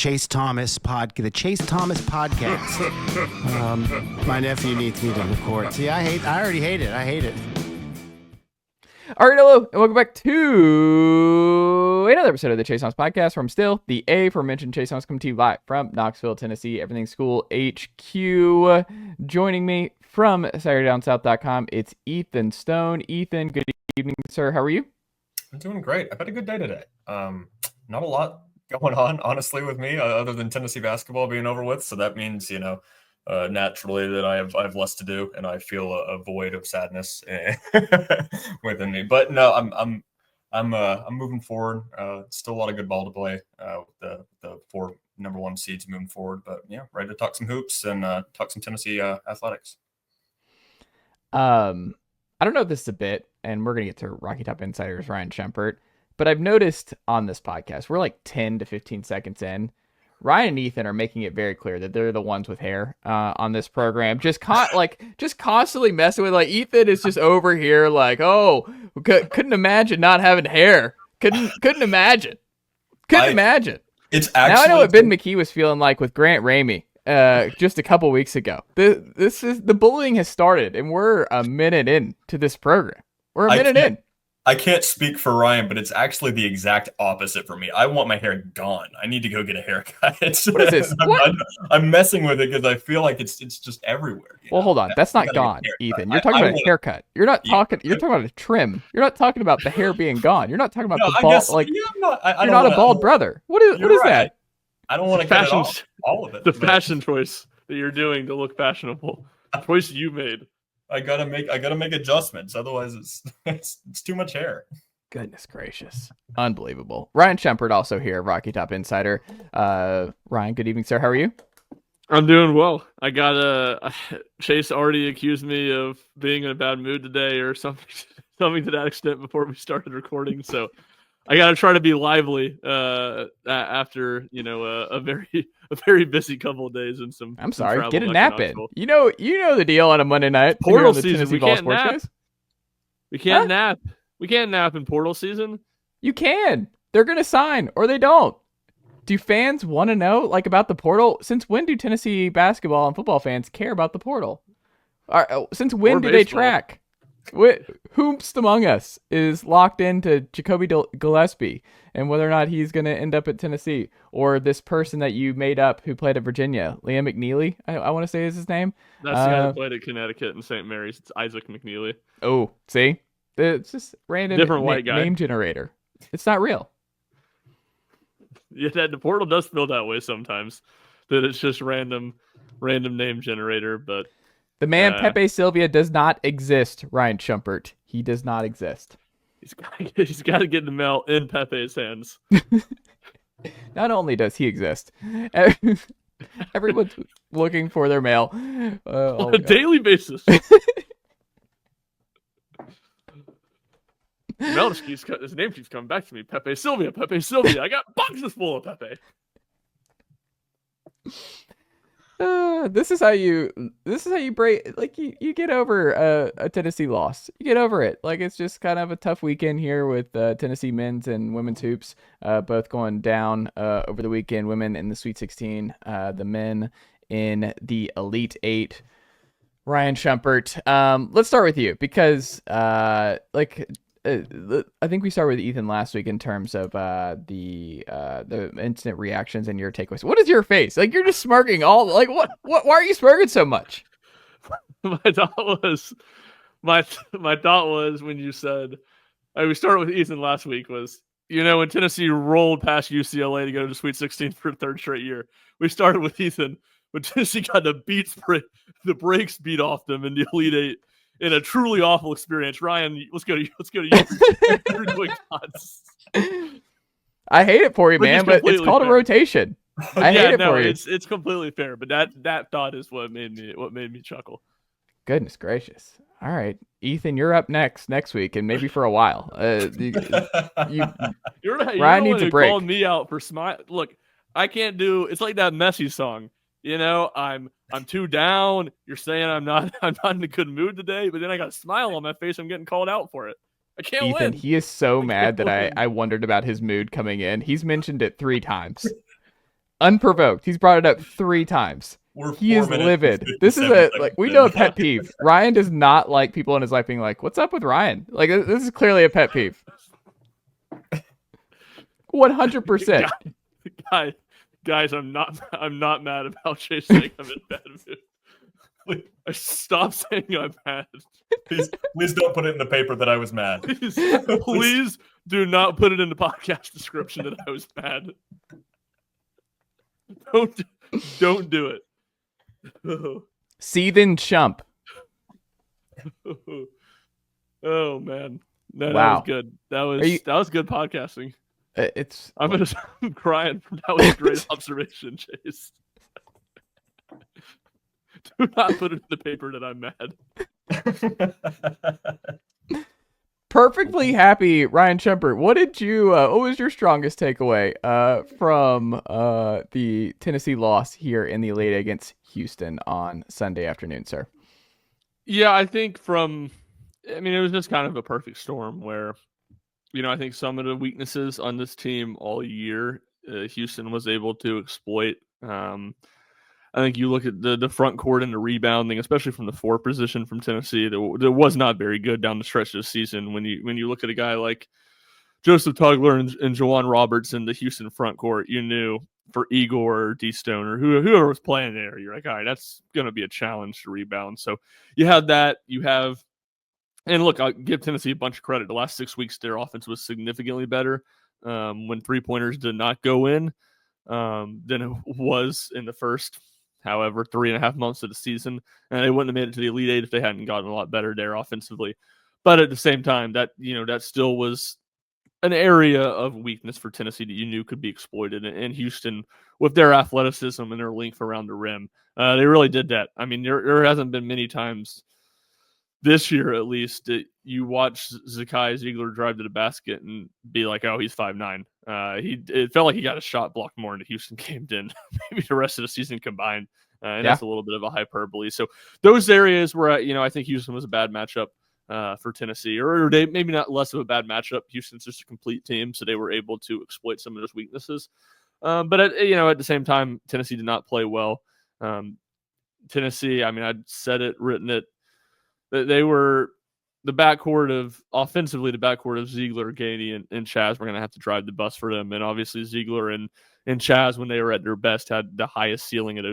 Chase Thomas podcast. My nephew needs me to record. See, I already hate it. I hate it. All right, hello, and welcome back to another episode of the Chase Thomas podcast, where I'm still the aforementioned Chase Thomas, coming to you live from Knoxville, Tennessee, Everything School HQ. Joining me from SaturdayDownSouth.com, it's Ethan Stone. Ethan, good evening, sir. How are you? I'm doing great. I've had a good day today. Not a lot going on, honestly, with me, other than Tennessee basketball being over with. So that means, naturally that I have less to do, and I feel a void of sadness within me. But no, I'm moving forward. Still a lot of good ball to play with the four number one seeds moving forward. But yeah, ready to talk some hoops and talk some Tennessee athletics. I don't know if this is a bit, and we're gonna get to Rocky Top Insider's Ryan Schumpert, but I've noticed on this podcast we're like 10 to 15 seconds in. Ryan and Ethan are making it very clear that they're the ones with hair on this program. Just constantly messing with, like, Ethan is just over here like, oh, couldn't imagine not having hair. Couldn't imagine. It's actually, now I know what Ben McKee was feeling like with Grant Ramey just a couple weeks ago. The bullying has started, and we're a minute into this program. We're a minute in. I can't speak for Ryan, but it's actually the exact opposite for me. I want my hair gone. I need to go get a haircut. What is this? I'm messing with it because I feel like it's just everywhere. Well, hold on. That's not gone, Ethan. You're talking about a haircut. You're not talking. You're talking about a trim. You're not talking about the hair being gone. You're not talking about the bald. You're not a bald brother. What is that? I don't want to cut it off, all of it. The fashion choice that you're doing to look fashionable. The choice you made. I gotta make adjustments, otherwise it's too much hair. Goodness gracious, unbelievable. Ryan Schumpert also here, Rocky Top Insider. Ryan, good evening, sir. How are you? I'm doing well. I got Chase already accused me of being in a bad mood today or something to that extent before we started recording. So I got to try to be lively after a very busy couple of days and some. I'm sorry, get a nap in. You know the deal on a Monday night. Portal season, we can't nap. Guys. We can't nap. We can't nap in portal season. You can. They're gonna sign or they don't. Do fans want to know about the portal? Since when do Tennessee basketball and football fans care about the portal? Since when do they track? Whomst among us is locked into Jacoby Gillespie and whether or not he's going to end up at Tennessee, or this person that you made up who played at Virginia, Liam McNeely, I want to say is his name. That's the guy that played at Connecticut and St. Mary's. It's Isaac McNeely. Oh, see? It's just random different white guy. Name generator. It's not real. Yeah, the portal does feel that way sometimes, that it's just random name generator, but the man Pepe Sylvia does not exist, Ryan Schumpert. He does not exist. He's got to get the mail in Pepe's hands. Not only does he exist, everyone's looking for their mail on a daily basis. His name keeps coming back to me. Pepe Sylvia. I got boxes full of Pepe. This is how you break, you get over a Tennessee loss. You get over it. It's just kind of a tough weekend here with Tennessee men's and women's hoops both going down over the weekend. Women in the Sweet 16, the men in the Elite 8. Ryan Schumpert, let's start with you because I think we started with Ethan last week in terms of the instant reactions and your takeaways. What is your face? You're just smirking all what? Why are you smirking so much? My thought was when you said we started with Ethan last week was when Tennessee rolled past UCLA to go to the Sweet 16 for a third straight year. We started with Ethan when Tennessee got the brakes beat off them in the Elite 8. In a truly awful experience. Ryan, let's go to you. I hate it for you, man, but it's called a rotation. I hate it for you. It's completely fair, but that thought is what made me chuckle. Goodness gracious. All right, Ethan, you're up next week, and maybe for a while. Ryan needs a break. Calling me out for smile. Look, I can't do. It's like that Messi song. I'm too down. You're saying I'm not in a good mood today, but then I got a smile on my face. I'm getting called out for it. I can't Ethan, win. He is so mad that I wondered about his mood coming in. He's mentioned it 3 times. unprovoked. He's brought it up 3 times. He is livid. This is we know a pet peeve. Ryan does not like people in his life being like, "What's up with Ryan?" Like, this is clearly a pet peeve. 100%. Guys, I'm not mad about Chase saying I'm in bad mood. I stop saying I'm mad. Please don't put it in the paper that I was mad. Please do not put it in the podcast description that I was mad. Don't do it. Seethin' Chump. Oh man, no, Wow. That was good. That was good podcasting. I'm crying. That was a great observation, Chase. Do not put it in the paper that I'm mad. Perfectly happy, Ryan Schumpert. What was your strongest takeaway from the Tennessee loss here in the Elite Eight against Houston on Sunday afternoon, sir? Yeah, I think it was just kind of a perfect storm where, I think some of the weaknesses on this team all year, Houston was able to exploit. I think you look at the front court and the rebounding, especially from the 4 position from Tennessee, that was not very good down the stretch of the season. When you look at a guy like Joseph Tugler and Jawan Roberts in the Houston front court, you knew for Igor or D-Stone or whoever was playing there, you're like, all right, that's going to be a challenge to rebound. So you have that. And look, I'll give Tennessee a bunch of credit. The last 6 weeks, their offense was significantly better when 3-pointers did not go in than it was in the first, 3.5 months of the season. And they wouldn't have made it to the Elite Eight if they hadn't gotten a lot better there offensively. But at the same time, that still was an area of weakness for Tennessee that you knew could be exploited. And Houston, with their athleticism and their length around the rim, they really did that. I mean, there hasn't been many times this year, at least, that you watch Zakai Ziegler drive to the basket and be like, oh, he's 5'9". It felt like he got a shot blocked more in the Houston game than maybe the rest of the season combined. That's a little bit of a hyperbole. So those areas where, I think Houston was a bad matchup for Tennessee, or they maybe not less of a bad matchup. Houston's just a complete team, so they were able to exploit some of those weaknesses. But at the same time, Tennessee did not play well. Tennessee, I'd said it, written it, that they were the backcourt of Ziegler, Gainey, and Chaz were going to have to drive the bus for them. And obviously Ziegler and Chaz, when they were at their best, had the highest ceiling of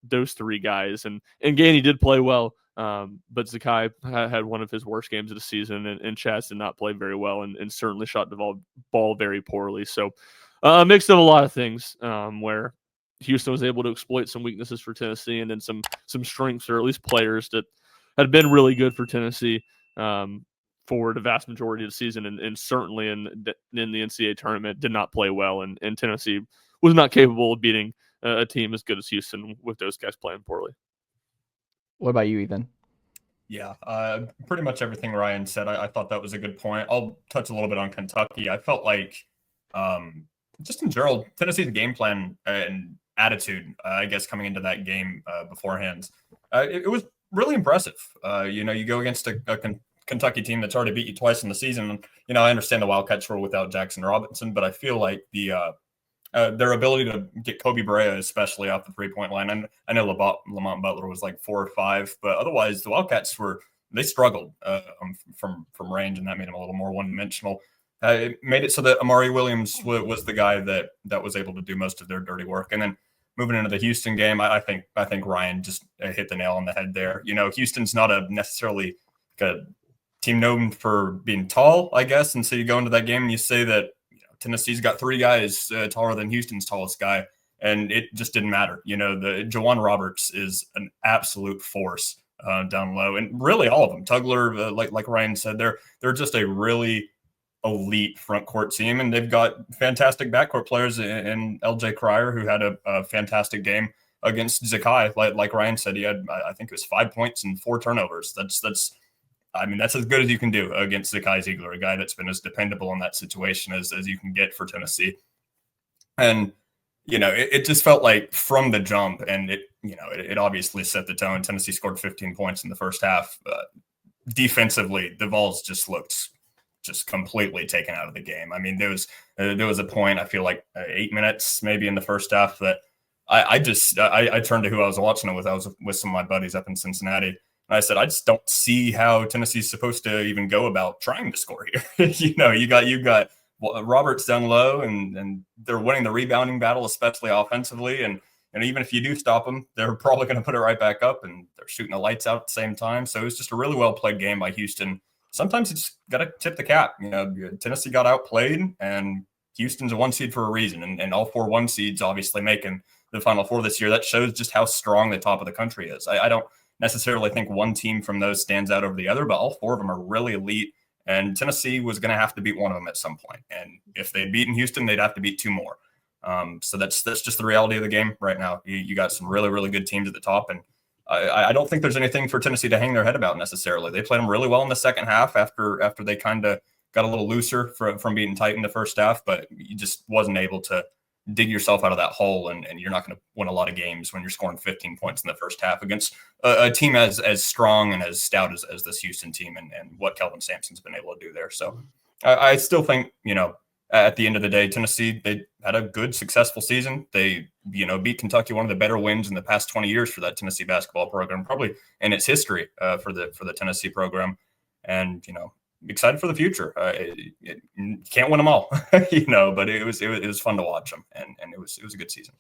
those 3 guys. And Gainey did play well, but Zakai had one of his worst games of the season, and Chaz did not play very well and certainly shot the ball very poorly. So a mix of a lot of things where Houston was able to exploit some weaknesses for Tennessee and then some strengths, or at least players that had been really good for Tennessee for the vast majority of the season, and certainly in the NCAA tournament did not play well, and Tennessee was not capable of beating a team as good as Houston with those guys playing poorly. What about you, Ethan? Yeah, pretty much everything Ryan said. I thought that was a good point. I'll touch a little bit on Kentucky. I felt like just in general, Tennessee's game plan and attitude, I guess, coming into that game beforehand, it was really impressive. You go against a Kentucky team that's already beat you twice in the season. I understand the Wildcats were without Jackson Robinson, but I feel like their ability to get Kobe Brea, especially off the 3-point line. And I know Lamont Butler was like 4 or 5, but otherwise the Wildcats they struggled from range, and that made them a little more one-dimensional. It made it so that Amari Williams was the guy that was able to do most of their dirty work. And then moving into the Houston game, I think Ryan just hit the nail on the head there. Houston's not necessarily a team known for being tall, I guess. And so you go into that game and you say that Tennessee's got 3 guys taller than Houston's tallest guy, and it just didn't matter. The Jawan Roberts is an absolute force down low, and really all of them. Tugler, like Ryan said, they're just a really elite front court team, and they've got fantastic backcourt players in LJ Cryer, who had a fantastic game against Zakai. Like Ryan said, he had, I think it was 5 points and 4 turnovers. That's as good as you can do against Zakai Ziegler, a guy that's been as dependable in that situation as you can get for Tennessee. And it just felt like from the jump, and it obviously set the tone. Tennessee scored 15 points in the first half. Defensively, the Vols just looked completely taken out of the game. There was a point, I feel like 8 minutes maybe in the first half, that I turned to who I was watching it with. I was with some of my buddies up in Cincinnati. And I said, I just don't see how Tennessee's supposed to even go about trying to score here. You got Roberts down low, and they're winning the rebounding battle, especially offensively. And even if you do stop them, they're probably going to put it right back up, and they're shooting the lights out at the same time. So it was just a really well played game by Houston. Sometimes you just got to tip the cap. Tennessee got outplayed, and Houston's a 1 seed for a reason, and all 4 1 seeds obviously making the Final Four this year. That shows just how strong the top of the country is. I don't necessarily think one team from those stands out over the other, but all 4 of them are really elite, and Tennessee was going to have to beat one of them at some point. And if they'd beaten Houston, they'd have to beat 2 more. So that's just the reality of the game right now. You got some really, really good teams at the top, and I don't think there's anything for Tennessee to hang their head about necessarily. They played them really well in the second half after they kind of got a little looser from being tight in the first half, but you just wasn't able to dig yourself out of that hole, and you're not going to win a lot of games when you're scoring 15 points in the first half against a team as strong and as stout as this Houston team and what Kelvin Sampson's been able to do there. So I still think, at the end of the day, Tennessee, they had a good, successful season. They, beat Kentucky, one of the better wins in the past 20 years for that Tennessee basketball program, probably in its history for the Tennessee program. And, excited for the future. Can't win them all, but it was fun to watch them, and it was a good season.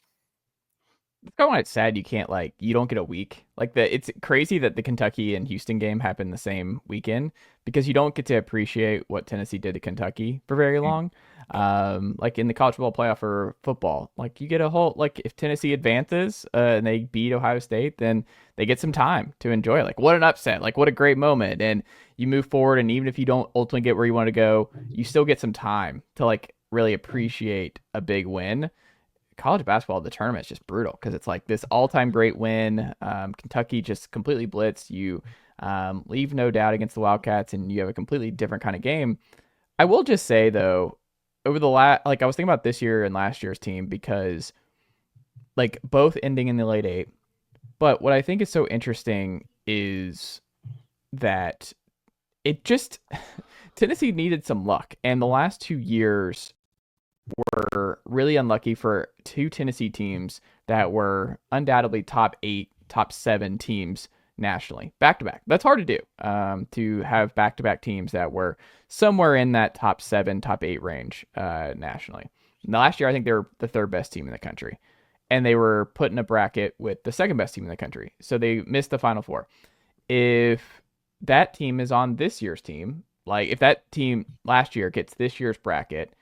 It's kind of when it's sad you don't get a week. It's crazy that the Kentucky and Houston game happened the same weekend because you don't get to appreciate what Tennessee did to Kentucky for very long. Like in the college football playoff for football, you get a whole, if Tennessee advances and they beat Ohio State, then they get some time to enjoy it. What an upset, what a great moment. And you move forward, and even if you don't ultimately get where you want to go, you still get some time to really appreciate a big win. College basketball, the tournament is just brutal because it's this all-time great win. Kentucky just completely blitzed. You leave no doubt against the Wildcats, and you have a completely different kind of game. I will just say, though, over the last, I was thinking about this year and last year's team because, both ending in the late 8. But what I think is so interesting is that it just Tennessee needed some luck, and the last 2 years were really unlucky for 2 Tennessee teams that were undoubtedly top 8, top 7 teams nationally, back to back. That's hard to do, to have back to back teams that were somewhere in that top 7, top 8 range nationally. And last year, I think they were the 3rd best team in the country, and they were put in a bracket with the 2nd best team in the country. So they missed the Final Four. If that team is on this year's team, if that team last year gets this year's bracket,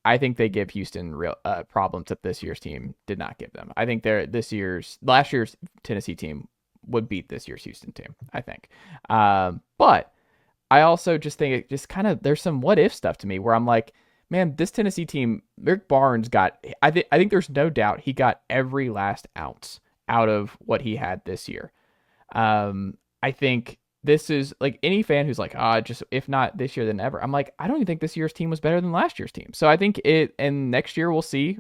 I think they give Houston real problems that this year's team did not give them. I think last year's Tennessee team would beat this year's Houston team, I think. But I also just think it just kind of, there's some what if stuff to me where I'm man, this Tennessee team, Rick Barnes I think there's no doubt he got every last ounce out of what he had this year. I think this is any fan who's just if not this year, then ever. I'm I don't even think this year's team was better than last year's team. So I think and next year we'll see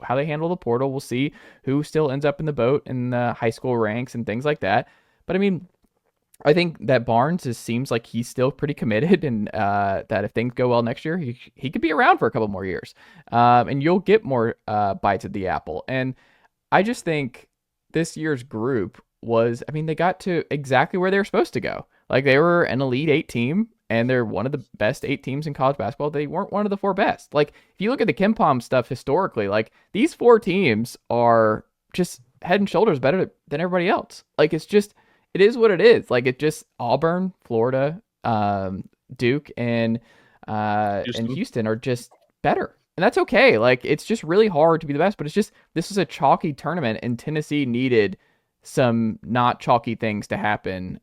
how they handle the portal. We'll see who still ends up in the boat in the high school ranks and things like that. But I think that Barnes seems like he's still pretty committed, and that if things go well next year, he could be around for a couple more years, and you'll get more bites at the apple. And I just think this year's group they got to exactly where they were supposed to go. They were an Elite 8 team, and they're one of the best 8 teams in college basketball. They weren't one of the 4 best. If you look at the KenPom stuff historically, these 4 teams are just head and shoulders better than everybody else. It is what it is. It's just Auburn, Florida, Duke, and Houston are just better. And that's okay. It's just really hard to be the best, but it's just, this was a chalky tournament, and Tennessee needed some not chalky things to happen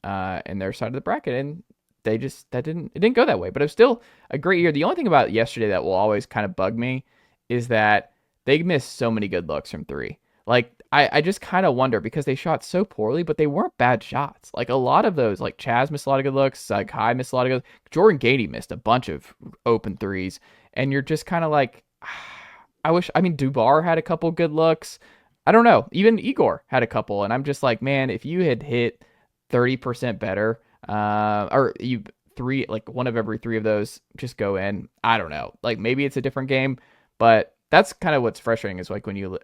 in their side of the bracket, and it didn't go that way. But it was still a great year. The only thing about yesterday that will always kind of bug me is that they missed so many good looks from 3. I just kind of wonder, because they shot so poorly, but they weren't bad shots. A lot of those, Chaz missed a lot of good looks, Kai missed a lot of good, Jordan Gady missed a bunch of open 3s, and you're just kind of Dubar had a couple good looks. I don't know. Even Igor had a couple, and I'm just man, if you had hit 30% better, or you 3, one of every 3 of those just go in, I don't know. Maybe it's a different game, but that's kind of what's frustrating is like when you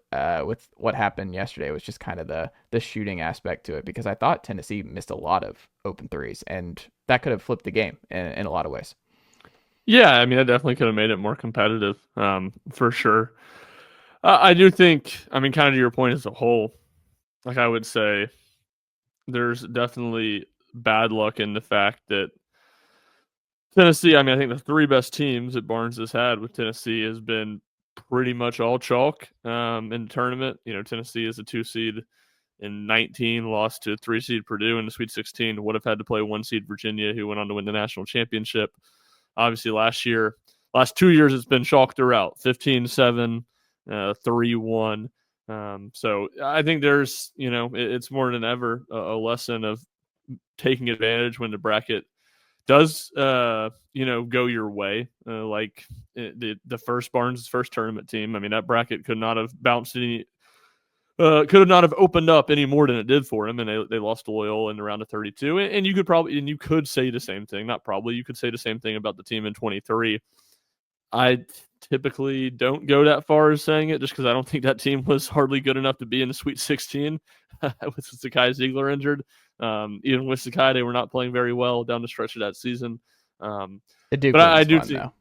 with what happened yesterday was just kind of the shooting aspect to it, because I thought Tennessee missed a lot of open threes, and that could have flipped the game in a lot of ways. Yeah, I mean, that definitely could have made it more competitive, for sure. I do think, I mean, kind of to your point as a whole, like I would say there's definitely bad luck in the fact that Tennessee, I mean, I think the three best teams that Barnes has had with Tennessee has been pretty much all chalk in the tournament. You know, Tennessee is a 2 seed in 19, lost to 3 seed Purdue in the Sweet 16, would have had to play 1 seed Virginia, who went on to win the national championship. Obviously, last 2 years, it's been chalk throughout 15-7, 3-1. So I think there's, you know, it's more than ever a lesson of taking advantage when the bracket does, you know, go your way. Like the first Barnes' first tournament team. I mean, that bracket could not have bounced any. Could not have opened up any more than it did for him, and they lost to Loyola in the round of 32. And you could say the same thing. Not probably, you could say the same thing about the team in 23. I typically don't go that far as saying it, just because I don't think that team was hardly good enough to be in the Sweet 16 with Sakai Ziegler injured. Even with Sakai, they were not playing very well down the stretch of that season. The Duke but win I was do fun, think. though.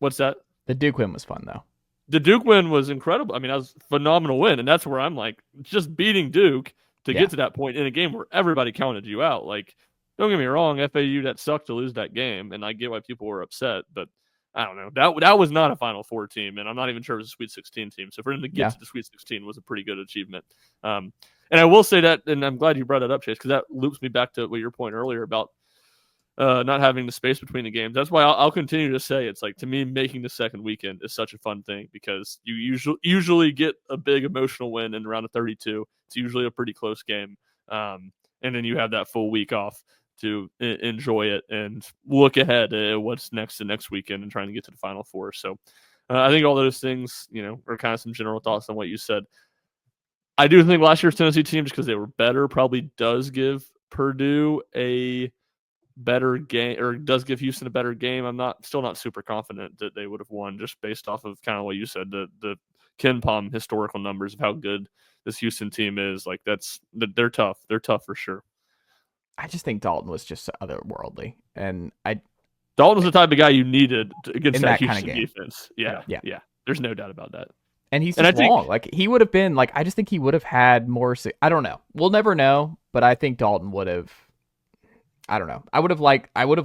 What's that? The Duke win was fun, though. The Duke win was incredible. I mean, that was a phenomenal win, and that's where I'm like, just beating Duke to get to that point in a game where everybody counted you out. Like, don't get me wrong, FAU, that sucked to lose that game, and I get why people were upset, but I don't know. That was not a Final Four team, and I'm not even sure it was a Sweet 16 team. So for him to get to the Sweet 16 was a pretty good achievement. And I will say that, and I'm glad you brought that up, Chase, because that loops me back to what your point earlier about not having the space between the games. That's why I'll continue to say it's like, to me, making the second weekend is such a fun thing, because you usually get a big emotional win in the round of 32. It's usually a pretty close game. And then you have that full week off to enjoy it and look ahead at what's next the next weekend and trying to get to the Final Four. So I think all those things, you know, are kind of some general thoughts on what you said. I do think last year's Tennessee team, just because they were better, probably does give Purdue a better game, or does give Houston a better game. I'm still not super confident that they would have won, just based off of kind of what you said, the Ken Pom historical numbers of how good this Houston team is. Like, they're tough. They're tough for sure. I just think Dalton was just otherworldly, and Dalton was the type of guy you needed against that Houston kind of defense. Yeah. There's no doubt about that. And he's just long. Like, he would have been like, I just think he would have had more. I don't know. We'll never know, but I think Dalton would have. I don't know. I would have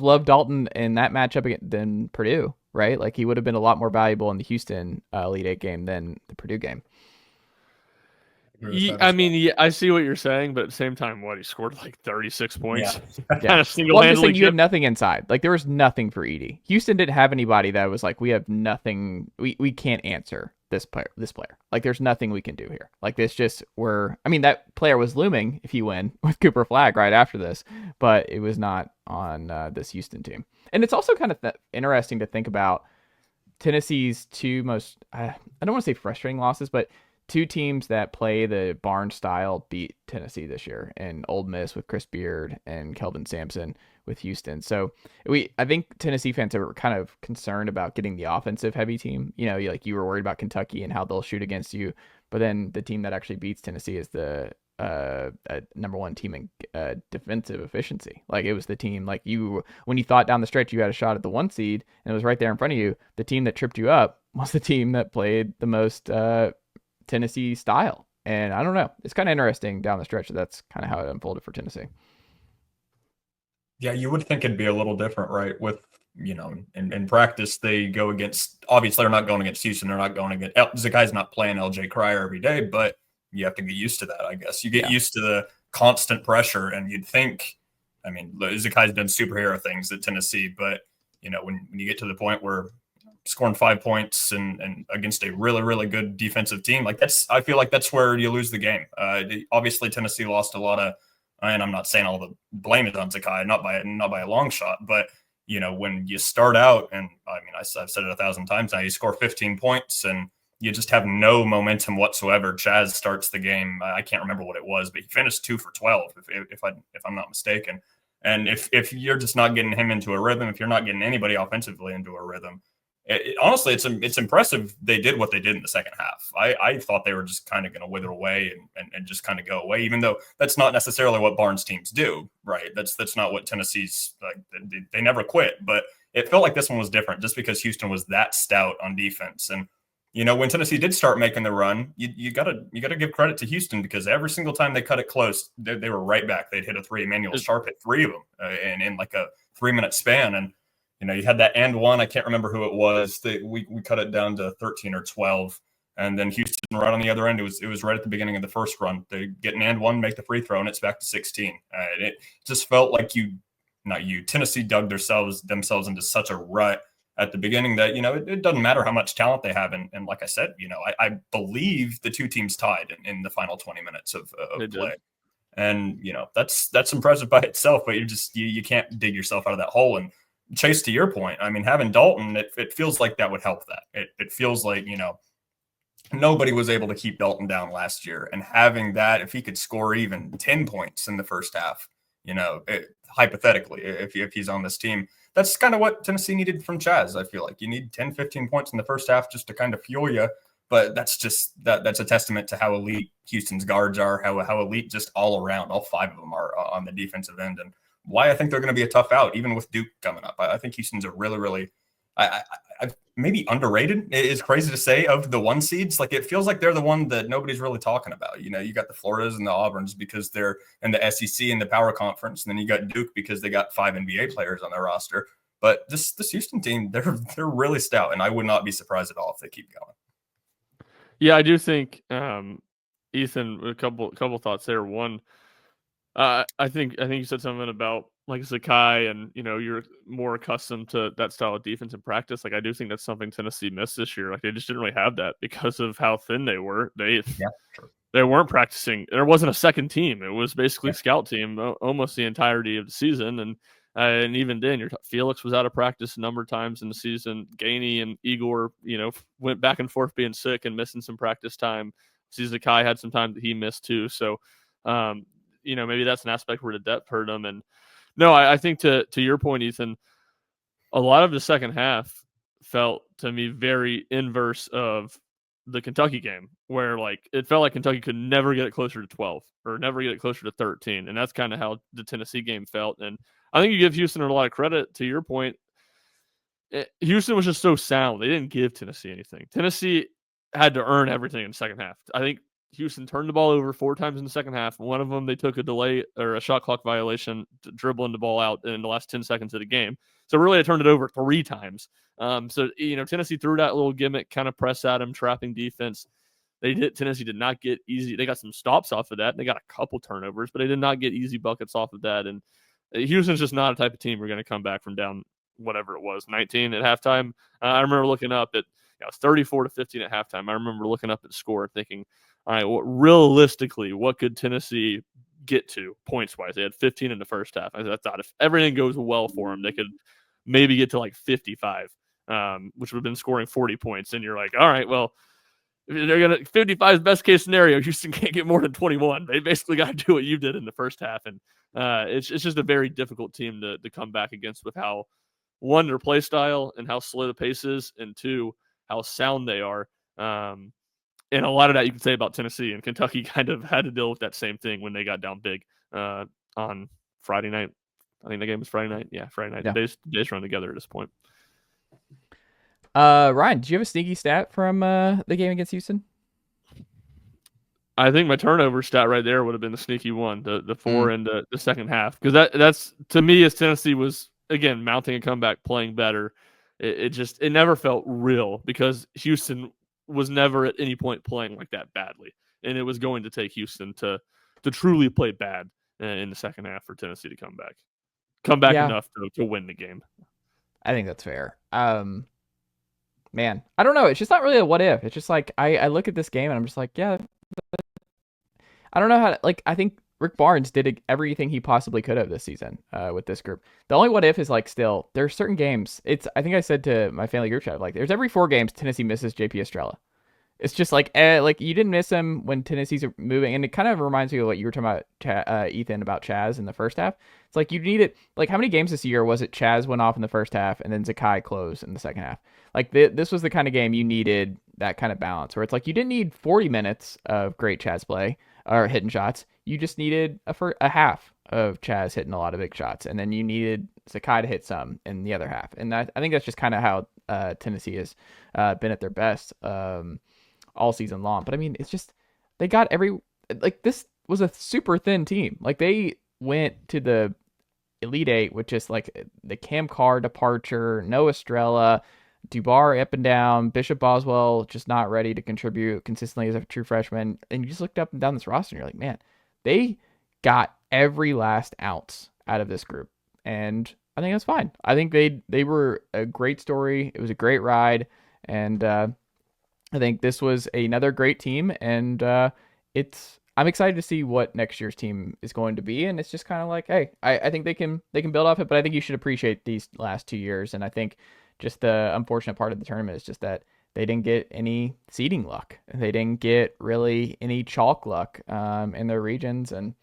loved Dalton in that matchup than Purdue, right? Like, he would have been a lot more valuable in the Houston Elite Eight game than the Purdue game. I mean, I see what you're saying, but at the same time, he scored like 36 points. Yeah. Kind of single-handedly. Well, I'm just saying, you had nothing inside. Like, there was nothing for Edey. Houston didn't have anybody that was like, we have nothing. We can't answer this player. Like, there's nothing we can do here. Like, this just that player was looming if you win with Cooper Flagg right after this, but it was not on this Houston team. And it's also kind of interesting to think about Tennessee's two most, I don't want to say frustrating losses, but two teams that play the Barnes style beat Tennessee this year, and Ole Miss with Chris Beard and Kelvin Sampson with Houston. So I think Tennessee fans are kind of concerned about getting the offensive heavy team. You know, you were worried about Kentucky and how they'll shoot against you, but then the team that actually beats Tennessee is the number one team in defensive efficiency. Like, it was the team, like, when you thought down the stretch you had a shot at the 1 seed and it was right there in front of you, the team that tripped you up was the team that played the most Tennessee style. And I don't know, it's kind of interesting down the stretch. That's kind of how it unfolded for Tennessee. Yeah, you would think it'd be a little different, right? With, you know, in practice, they go against, obviously they're not going against Houston. They're not going against, Zakai's not playing LJ Cryer every day, but you have to get used to that, I guess. You get used to the constant pressure, and you'd think, I mean, Zakai's done superhero things at Tennessee, but, you know, when you get to the point where scoring 5 points and against a really, really good defensive team, like, I feel like that's where you lose the game. Obviously Tennessee lost a lot of, and I'm not saying all the blame is on Zakai, not by a long shot, but, you know, when you start out, and I mean, I've said it 1,000 times now, you score 15 points and you just have no momentum whatsoever. Chaz starts the game. I can't remember what it was, but he finished 2 for 12, if I'm not mistaken. And if you're just not getting him into a rhythm, if you're not getting anybody offensively into a rhythm, Honestly, it's impressive they did what they did in the second half. I thought they were just kind of going to wither away and just kind of go away, even though that's not necessarily what Barnes teams do, right? That's not what Tennessee's like. They never quit, but it felt like this one was different just because Houston was that stout on defense. And when Tennessee did start making the run, you gotta give credit to Houston, because every single time they cut it close, they were right back. They'd hit a three. Emmanuel Sharp hit 3 of them in like a 3-minute span. And you had that and one. I can't remember who it was. We cut it down to 13 or 12, and then Houston right on the other end. It was right at the beginning of the first run. They get an and one, make the free throw, and it's back to 16. And it just felt like Tennessee dug themselves into such a rut at the beginning that it doesn't matter how much talent they have. And like I said, I believe the two teams tied in the final 20 minutes of play. And that's impressive by itself. But you can't dig yourself out of that hole. And Chase, to your point, I mean, having Dalton, it feels like that would help that. It feels like, nobody was able to keep Dalton down last year. And having that, if he could score even 10 points in the first half, hypothetically, if he's on this team, that's kind of what Tennessee needed from Chaz. I feel like you need 10, 15 points in the first half just to kind of fuel you. But that's just that's a testament to how elite Houston's guards are, how elite just all around, all 5 of them are on the defensive end. And why I think they're going to be a tough out, even with Duke coming up. I think Houston's a really, really, I maybe underrated. It's crazy to say, of the 1 seeds. Like, it feels like they're the one that nobody's really talking about. You got the Floridas and the Auburns because they're in the SEC and the Power Conference, and then you got Duke because they got 5 NBA players on their roster. But this Houston team, they're really stout, and I would not be surprised at all if they keep going. Yeah, I do think, Ethan, a couple thoughts there. One, I think you said something about like Zakai, and you're more accustomed to that style of defense in practice. Like, I do think that's something Tennessee missed this year. Like, they just didn't really have that because of how thin they were. They weren't practicing. There wasn't a second team. It was basically scout team almost the entirety of the season. And even then, Felix was out of practice a number of times in the season. Gainey and Igor, went back and forth being sick and missing some practice time. Zakai had some time that he missed too. So, maybe that's an aspect where the depth hurt him. And no, I think to your point, Ethan, a lot of the second half felt to me very inverse of the Kentucky game, where like it felt like Kentucky could never get it closer to 12 or never get it closer to 13. And that's kind of how the Tennessee game felt. And I think you give Houston a lot of credit. To your point, Houston was just so sound. They didn't give Tennessee anything. Tennessee had to earn everything in the second half. I think Houston turned the ball over 4 times in the second half. One of them, they took a delay or a shot clock violation, dribbling the ball out in the last 10 seconds of the game. So really, they turned it over 3 times. So Tennessee threw that little gimmick, kind of press at him, trapping defense. Tennessee did not get easy. They got some stops off of that. And they got a couple turnovers, but they did not get easy buckets off of that. And Houston's just not a type of team we're going to come back from down whatever it was, 19 at halftime. I remember looking up at it was 34-15 at halftime. I remember looking up at the score thinking, all right, realistically, what could Tennessee get to points-wise? They had 15 in the first half. I thought if everything goes well for them, they could maybe get to like 55, which would have been scoring 40 points. And you're like, all right, well, they're going to 55 is best case scenario. Houston can't get more than 21. They basically got to do what you did in the first half. And it's just a very difficult team to come back against with how, one, their play style and how slow the pace is, and 2, how sound they are. And a lot of that you can say about Tennessee, and Kentucky kind of had to deal with that same thing when they got down big on Friday night. I think the game was Friday night. Yeah, Friday night. Yeah. They just run together at this point. Ryan, did you have a sneaky stat from the game against Houston? I think my turnover stat right there would have been the sneaky one, the 4 in the second half. Because that's, to me, as Tennessee was, again, mounting a comeback, playing better, it never felt real because Houston was never at any point playing like that badly. And it was going to take Houston to truly play bad in the second half for Tennessee to come back enough to win the game. I think that's fair. Man, I don't know. It's just not really a what if. It's just like I look at this game and I'm just like, yeah, I don't know how to, like, I think Rick Barnes did everything he possibly could have this season with this group. The only what if is like still there's certain games. I think I said to my family group chat, like there's every 4 games Tennessee misses JP Estrella. It's just like you didn't miss him when Tennessee's moving, and it kind of reminds me of what you were talking about, Ethan, about Chaz in the first half. It's like you needed, like, how many games this year was it Chaz went off in the first half and then Zakai closed in the second half? Like this was the kind of game you needed that kind of balance, where it's like you didn't need 40 minutes of great Chaz play or hitting shots. You just needed a half of Chaz hitting a lot of big shots, and then you needed Zakai to hit some in the other half. And I think that's just kind of how Tennessee has been at their best. All season long. But I mean, it's just they got this was a super thin team. Like they went to the Elite Eight with just like the Cam Carr departure, no Estrella, Dubar up and down, Bishop Boswell just not ready to contribute consistently as a true freshman. And you just looked up and down this roster and you're like, man, they got every last ounce out of this group. And I think that's fine. I think they were a great story. It was a great ride. And I think this was another great team, and I'm excited to see what next year's team is going to be. And it's just kind of like, hey, I think they can build off it, but I think you should appreciate these last 2 years. And I think just the unfortunate part of the tournament is just that they didn't get any seeding luck. They didn't get really any chalk luck in their regions, and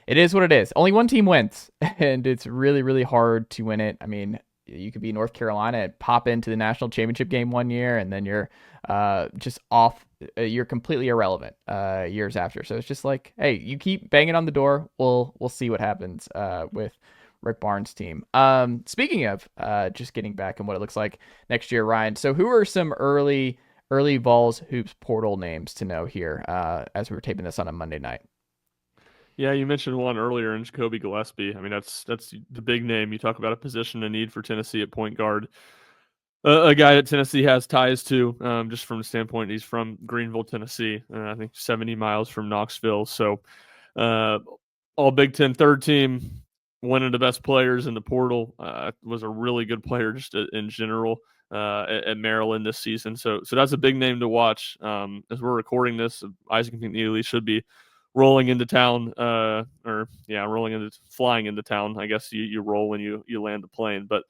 it is what it is. Only one team wins, and it's really, really hard to win it. I mean, you could be North Carolina and pop into the national championship game one year, and then you're just off. You're completely irrelevant years after. So it's just like, hey, you keep banging on the door. We'll see what happens with Rick Barnes' team. Speaking of just getting back and what it looks like next year, Ryan. So who are some early Vols hoops portal names to know here as we were taping this on a Monday night? Yeah, you mentioned one earlier in Jacoby Gillespie. I mean, that's the big name. You talk about a position of need for Tennessee at point guard. A guy that Tennessee has ties to, just from the standpoint, he's from Greenville, Tennessee, I think 70 miles from Knoxville. So all Big Ten third team, one of the best players in the portal, was a really good player just in general at Maryland this season. So that's a big name to watch. As we're recording this, Isaac McNeely should be rolling into town, flying into town. I guess you roll when you land the plane. But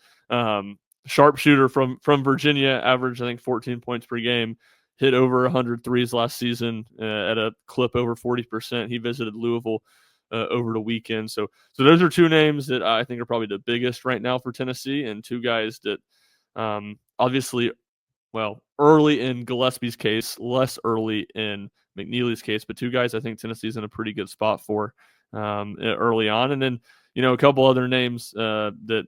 sharpshooter from Virginia, averaged I think 14 points per game, hit over 100 threes last season at a clip over 40%. He visited Louisville over the weekend. So those are two names that I think are probably the biggest right now for Tennessee, and two guys that obviously, well, early in Gillespie's case, less early in McNeely's case, but two guys I think Tennessee's in a pretty good spot for early on. And then, a couple other names that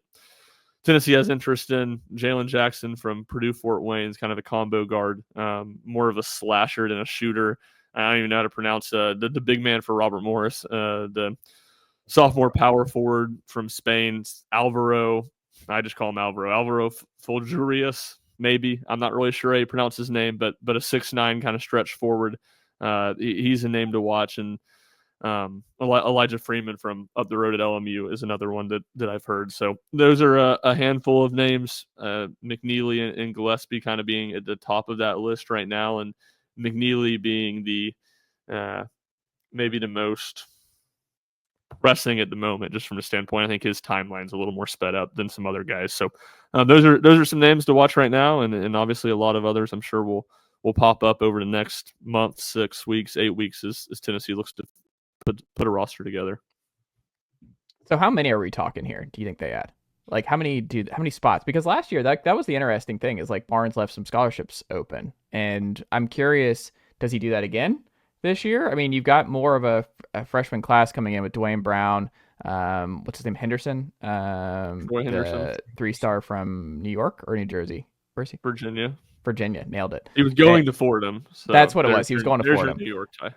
Tennessee has interest in. Jalen Jackson from Purdue Fort Wayne is kind of a combo guard, more of a slasher than a shooter. I don't even know how to pronounce the big man for Robert Morris, the sophomore power forward from Spain, Alvaro. I just call him Alvaro Folgerius, maybe. I'm not really sure how you pronounce his name, but a 6'9" kind of stretch forward. He's a name to watch. And Elijah Freeman from up the road at LMU is another one that I've heard. So those are a handful of names. McNeely and Gillespie kind of being at the top of that list right now, and McNeely being the maybe the most pressing at the moment, just from the standpoint. I think his timeline's a little more sped up than some other guys. So those are some names to watch right now, and obviously a lot of others I'm sure will pop up over the next month, 6 weeks, 8 weeks as Tennessee looks to put a roster together. So how many are we talking here? Do you think they add? Like how many spots? Because last year that was the interesting thing, is like Barnes left some scholarships open, and I'm curious, does he do that again this year? I mean, you've got more of a freshman class coming in with Dwayne Brown. What's his name? Henderson. Troy Henderson, 3-star from New York or New Jersey. Where's he? Virginia, nailed it. He was going to Fordham. So that's what it was. He was going to Fordham. New York tie.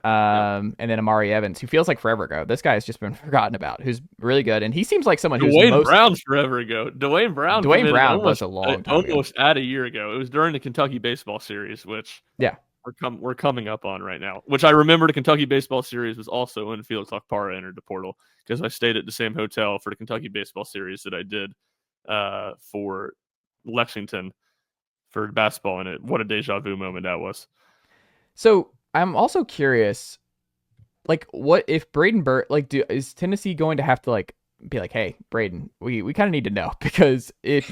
And then Amari Evans, who feels like forever ago. This guy has just been forgotten about, who's really good. And he seems like someone who's Brown's forever ago. Dwayne Brown was a long time almost at a year ago. It was during the Kentucky baseball series, which we're coming up on right now. Which I remember the Kentucky baseball series was also when Felix Okpara entered the portal, because I stayed at the same hotel for the Kentucky baseball series that I did for Lexington for basketball, and what a deja vu moment that was. So I'm also curious, like, what if Braden Burt, like, is Tennessee going to have to like be like, hey, Braden, we kind of need to know, because if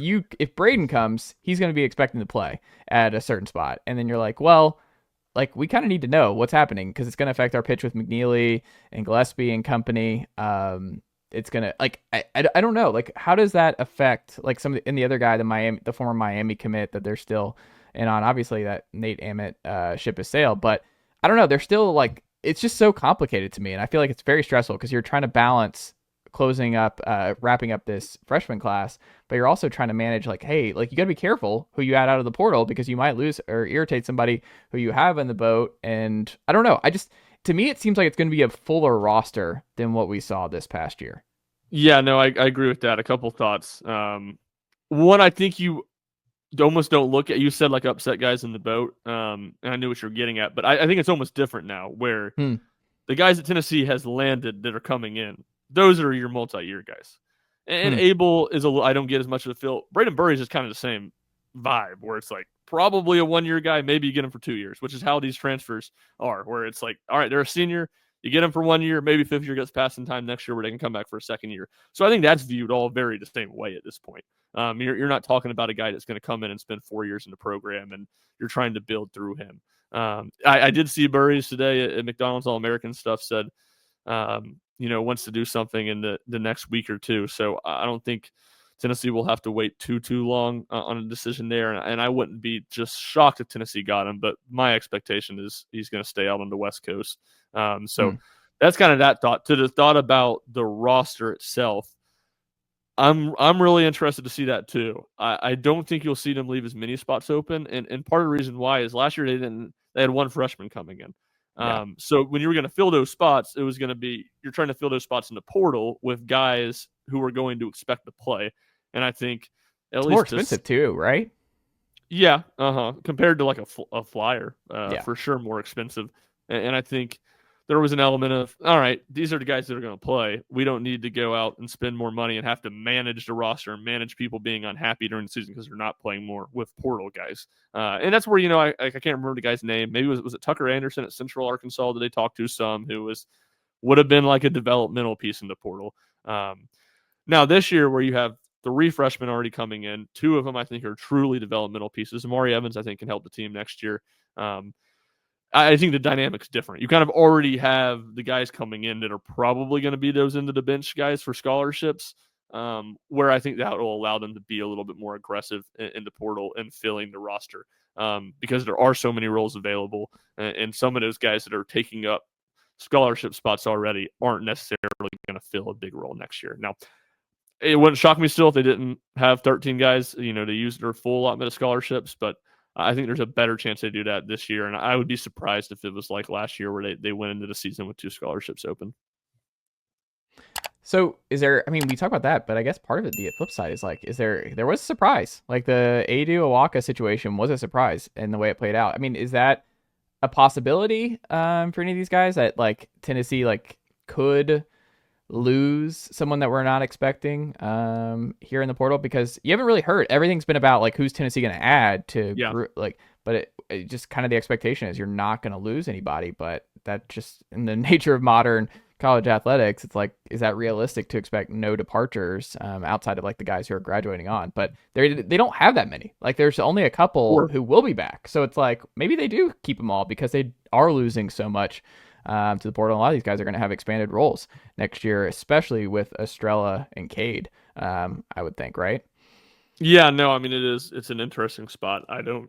Braden comes, he's going to be expecting to play at a certain spot, and then you're like, well, like we kind of need to know what's happening because it's going to affect our pitch with McNeely and Gillespie and company. It's going to like, I don't know. Like, how does that affect like the other guy, the former Miami commit that they're still in on? Obviously that Nate Amit ship has sailed, but I don't know. They're still like, it's just so complicated to me. And I feel like it's very stressful because you're trying to balance wrapping up this freshman class, but you're also trying to manage like, hey, like you got to be careful who you add out of the portal because you might lose or irritate somebody who you have in the boat. And I don't know. To me, it seems like it's going to be a fuller roster than what we saw this past year. Yeah, no, I agree with that. A couple thoughts. One, I think you almost don't look at, you said like upset guys in the boat. And I knew what you're getting at, but I think it's almost different now where the guys that Tennessee has landed that are coming in, those are your multi-year guys. And Abel is I don't get as much of the feel. Braden Burry is just kind of the same vibe where it's like probably a 1 year guy, maybe you get him for 2 years, which is how these transfers are, where it's like, all right, they're a senior, you get them for 1 year, maybe fifth year gets passing time next year where they can come back for a second year. So I think that's viewed all very the same way at this point. You're not talking about a guy that's going to come in and spend 4 years in the program and you're trying to build through him. I did see Burries today at McDonald's All-American stuff said, wants to do something in the next week or two. So I don't think Tennessee will have to wait too long on a decision there. And I wouldn't be just shocked if Tennessee got him, but my expectation is he's going to stay out on the West Coast. That's kind of that thought. To the thought about the roster itself, I'm really interested to see that too. I don't think you'll see them leave as many spots open. And part of the reason why is last year they had one freshman coming in. So when you were going to fill those spots, it was going to be, you're trying to fill those spots in the portal with guys who are going to expect to play. And I think it's more expensive too, right? Yeah. Compared to like a flyer, for sure more expensive. And I think there was an element of, all right, these are the guys that are going to play. We don't need to go out and spend more money and have to manage the roster and manage people being unhappy during the season because they're not playing more with portal guys. And that's where, I can't remember the guy's name. Maybe was it Tucker Anderson at Central Arkansas that they talked to some who would have been like a developmental piece in the portal. Now this year where you have 3 freshmen already coming in, 2 of them I think are truly developmental pieces. Amari Evans I think can help the team next year. I think the dynamic's different. You kind of already have the guys coming in that are probably going to be those into the bench guys for scholarships, where I think that will allow them to be a little bit more aggressive in the portal and filling the roster, because there are so many roles available, and some of those guys that are taking up scholarship spots already aren't necessarily going to fill a big role next year. Now, it wouldn't shock me still if they didn't have 13 guys, to use their full allotment of scholarships, but I think there's a better chance they do that this year, and I would be surprised if it was like last year where they went into the season with 2 scholarships open. So we talk about that, but I guess part of it, the flip side is like, there was a surprise. Like the Adu Awaka situation was a surprise in the way it played out. I mean, is that a possibility for any of these guys that like Tennessee like could lose someone that we're not expecting here in the portal? Because you haven't really heard, everything's been about like who's Tennessee going to add to but it just kind of the expectation is you're not going to lose anybody, but that just in the nature of modern college athletics, it's like, is that realistic to expect no departures outside of like the guys who are graduating on? But they don't have that many. Like there's only a couple who will be back, so it's like maybe they do keep them all because they are losing so much to the portal. A lot of these guys are going to have expanded roles next year, especially with Estrella and Cade, I would think, right? Yeah, no, I mean, it's an interesting spot. I don't,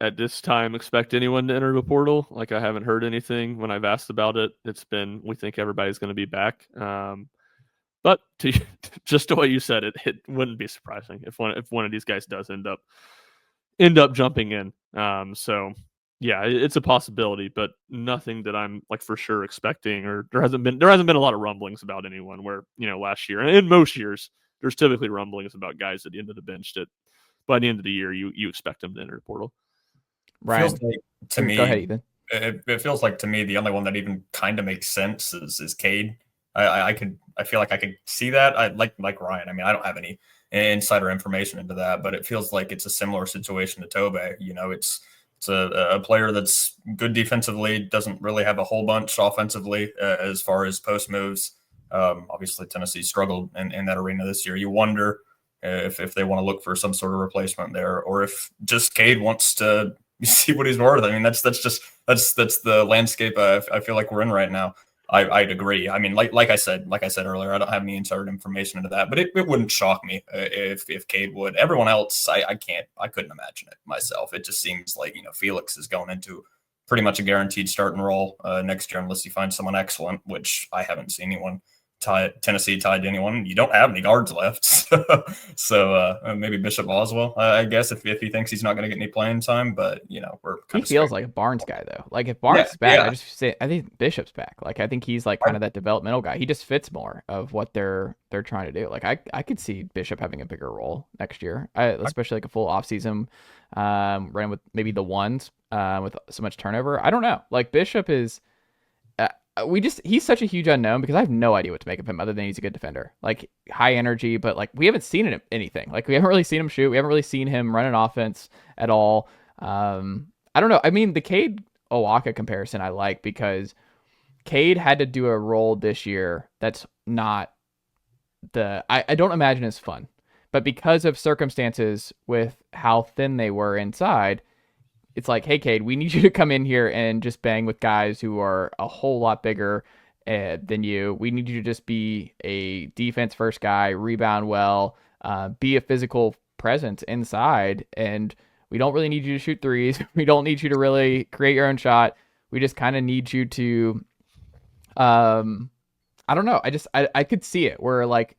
at this time, expect anyone to enter the portal. Like, I haven't heard anything. When I've asked about it, it's been, we think everybody's going to be back. But just the way you said it, it wouldn't be surprising if one of these guys does end up jumping in. So yeah, it's a possibility, but nothing that I'm like for sure expecting, or there hasn't been a lot of rumblings about anyone where, last year and in most years, there's typically rumblings about guys at the end of the bench that by the end of the year, you expect them to enter the portal. Right. To me, go ahead, Ethan. It feels like to me the only one that even kind of makes sense is Cade. I feel like I could see that. I like Ryan. I mean, I don't have any insider information into that, but it feels like it's a similar situation to Tobe. It's a player that's good defensively, doesn't really have a whole bunch offensively as far as post moves. Obviously, Tennessee struggled in that arena this year. You wonder if they want to look for some sort of replacement there, or if just Cade wants to see what he's worth. I mean, that's just that's the landscape I feel like we're in right now. I'd agree. I mean, like I said earlier, I don't have any inside information into that, but it wouldn't shock me if Cade would. Everyone else, I couldn't imagine it myself. It just seems like, Felix is going into pretty much a guaranteed starting role next year unless you find someone excellent, which I haven't seen anyone Tennessee tied to anyone. You don't have any guards left, so maybe Bishop Oswell, I guess, if he thinks he's not going to get any playing time. But we're he feels like a Barnes guy though. Like if Barnes is back, I think Bishop's back. Like I think he's like kind of that developmental guy. He just fits more of what they're trying to do. Like I could see Bishop having a bigger role next year, especially like a full offseason run with maybe the ones with so much turnover. I don't know. Like Bishop is. He's such a huge unknown because I have no idea what to make of him other than he's a good defender, like high energy, but like we haven't seen anything. Like we haven't really seen him shoot. We haven't really seen him run an offense at all. I don't know. I mean, the Cade Owaka comparison I like because Cade had to do a role this year that's not I don't imagine as fun, but because of circumstances with how thin they were inside, it's like, hey, Cade, we need you to come in here and just bang with guys who are a whole lot bigger than you. We need you to just be a defense-first guy, rebound well, be a physical presence inside, and we don't really need you to shoot threes. We don't need you to really create your own shot. We just kind of need you to I don't know. I could see it where, like,